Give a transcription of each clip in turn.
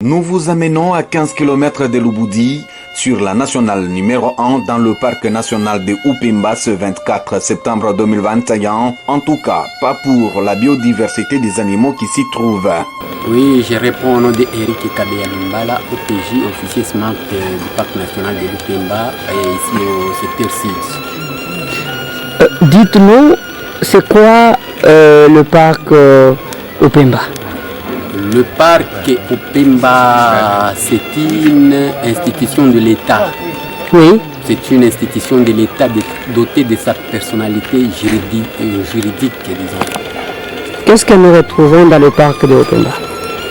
Nous vous amenons à 15 km de Lubudi, sur la nationale numéro 1 dans le parc national de Upemba ce 24 septembre 2021. En tout cas, pas pour la biodiversité des animaux qui s'y trouvent. Oui, je réponds au nom d'Eric Kabeyambala, OPJ, officier SMAC du parc national de l'Upemba, ici au secteur 6. Dites-nous, c'est quoi le parc Upemba? Le parc Upemba, c'est une institution de l'État. Oui. C'est une institution de l'État dotée de sa personnalité juridique, disons. Qu'est-ce que nous retrouvons dans le parc de Upemba?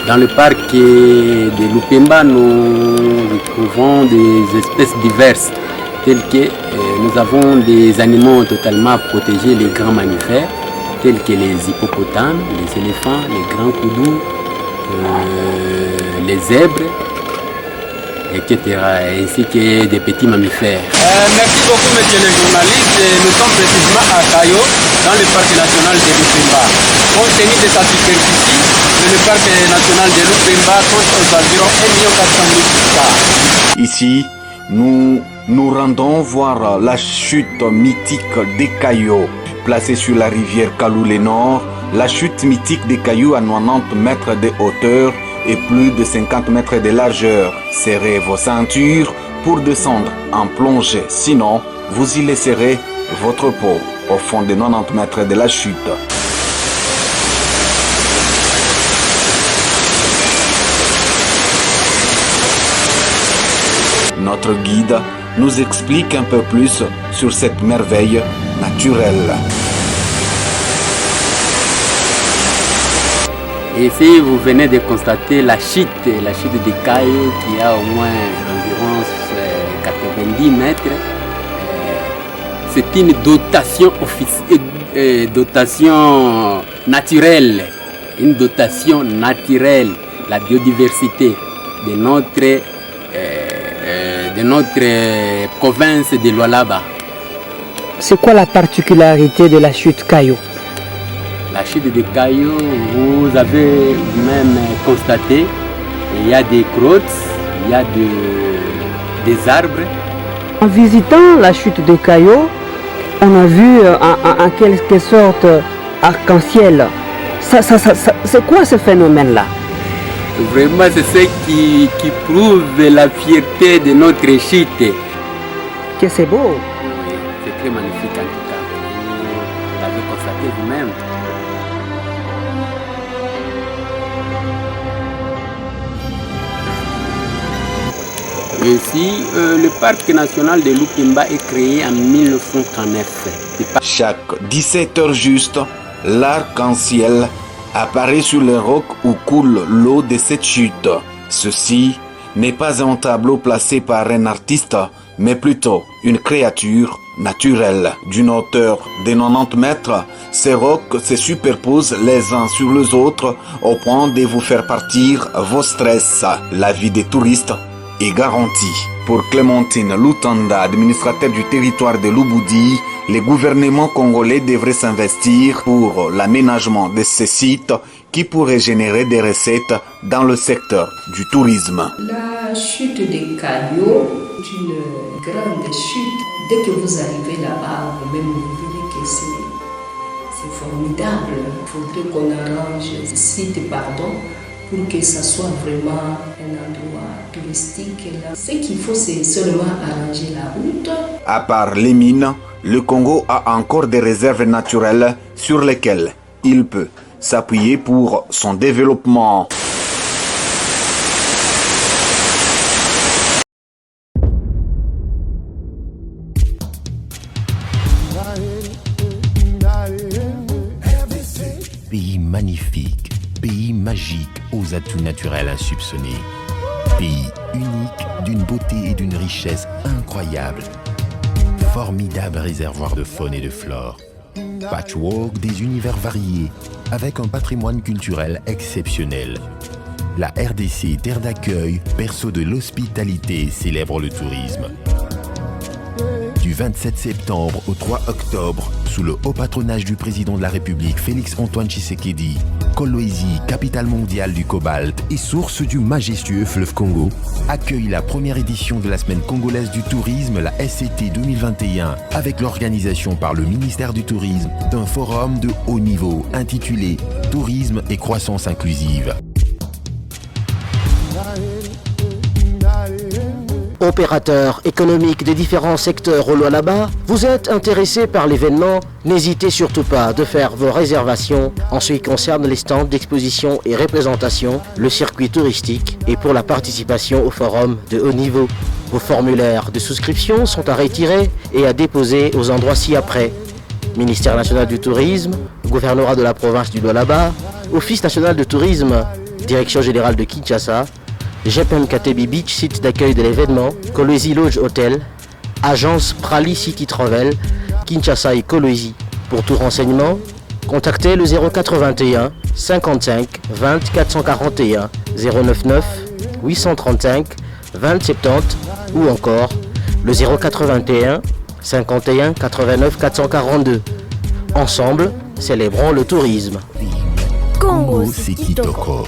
Dans le parc de l'Upemba, nous retrouvons des espèces diverses, telles que nous avons des animaux totalement protégés, les grands mammifères, tels que les hippopotames, les éléphants, les grands koudous, les zèbres, etc., ainsi que des petits mammifères. Merci beaucoup, monsieur le journaliste. Nous sommes précisément à Kayo, dans le parc national de l'Upemba. Compte tenu de sa superficie, le parc national de l'Upemba compte aux environs 1 400 000 hectares. Ici, nous nous rendons voir la chute mythique des Cailloux. Placée sur la rivière Kalou-le-Nord, la chute mythique des Cailloux à 90 mètres de hauteur et plus de 50 mètres de largeur. Serrez vos ceintures pour descendre en plongée, sinon vous y laisserez votre peau au fond de 90 mètres de la chute. Notre guide nous explique un peu plus sur cette merveille naturelle. Et ici, vous venez de constater la chute des Cailloux qui a au moins environ 90 mètres. C'est une dotation naturelle, une dotation naturelle, la biodiversité de notre province de Lualaba. C'est quoi la particularité de la chute Caillou? La chute des Cailloux, vous avez même constaté, il y a des grottes, il y a des arbres. En visitant la chute des Cailloux, on a vu en quelque sorte arc-en-ciel. C'est quoi ce phénomène-là? Vraiment, c'est ce qui prouve la fierté de notre chute. Que c'est beau. Oui, c'est très magnifique en tout cas. Vous l'avez constaté vous-même. Ainsi, le parc national de l'Upemba est créé en 1939. Chaque 17 heures juste, l'arc-en-ciel apparaît sur les rocs où coule l'eau de cette chute. Ceci n'est pas un tableau placé par un artiste, mais plutôt une créature naturelle. D'une hauteur de 90 mètres, ces rocs se superposent les uns sur les autres au point de vous faire partir vos stress. La vie des touristes est garantie. Pour Clémentine Lutanda, administrateur du territoire de Lubudi, le gouvernement congolais devrait s'investir pour l'aménagement de ces sites qui pourraient générer des recettes dans le secteur du tourisme. La chute des Cailloux est une grande chute. Dès que vous arrivez là-bas, vous-même vous verrez que c'est formidable. Il faudrait qu'on arrange ce site, pour que ça soit vraiment un endroit touristique. Ce qu'il faut, c'est seulement arranger la route. À part les mines, le Congo a encore des réserves naturelles sur lesquelles il peut s'appuyer pour son développement. Pays magnifique, pays magique aux atouts naturels insoupçonnés. Pays unique d'une beauté et d'une richesse incroyables. Formidable réservoir de faune et de flore. Patchwork des univers variés, avec un patrimoine culturel exceptionnel. La RDC, terre d'accueil, berceau de l'hospitalité, célèbre le tourisme. Du 27 septembre au 3 octobre, sous le haut patronage du président de la République, Félix Antoine Tshisekedi, Kolwezi, capitale mondiale du cobalt et source du majestueux fleuve Congo, accueille la première édition de la Semaine congolaise du tourisme, la SCT 2021, avec l'organisation par le ministère du Tourisme d'un forum de haut niveau intitulé « Tourisme et croissance inclusive ». Opérateurs économiques des différents secteurs au Lualaba, vous êtes intéressé par l'événement, n'hésitez surtout pas de faire vos réservations en ce qui concerne les stands d'exposition et représentation, le circuit touristique et pour la participation au forum de haut niveau. Vos formulaires de souscription sont à retirer et à déposer aux endroits ci-après. Ministère national du tourisme, gouvernorat de la province du Lualaba, Office national de tourisme, Direction générale de Kinshasa, GPM Katebi Beach, site d'accueil de l'événement, Kolwezi Lodge Hotel, agence Prali City Travel, Kinshasa et Kolwezi. Pour tout renseignement, contactez le 081 55 20 441 099 835 20 70 ou encore le 081 51 89 442. Ensemble, célébrons le tourisme. Congo, c'est Kitoko.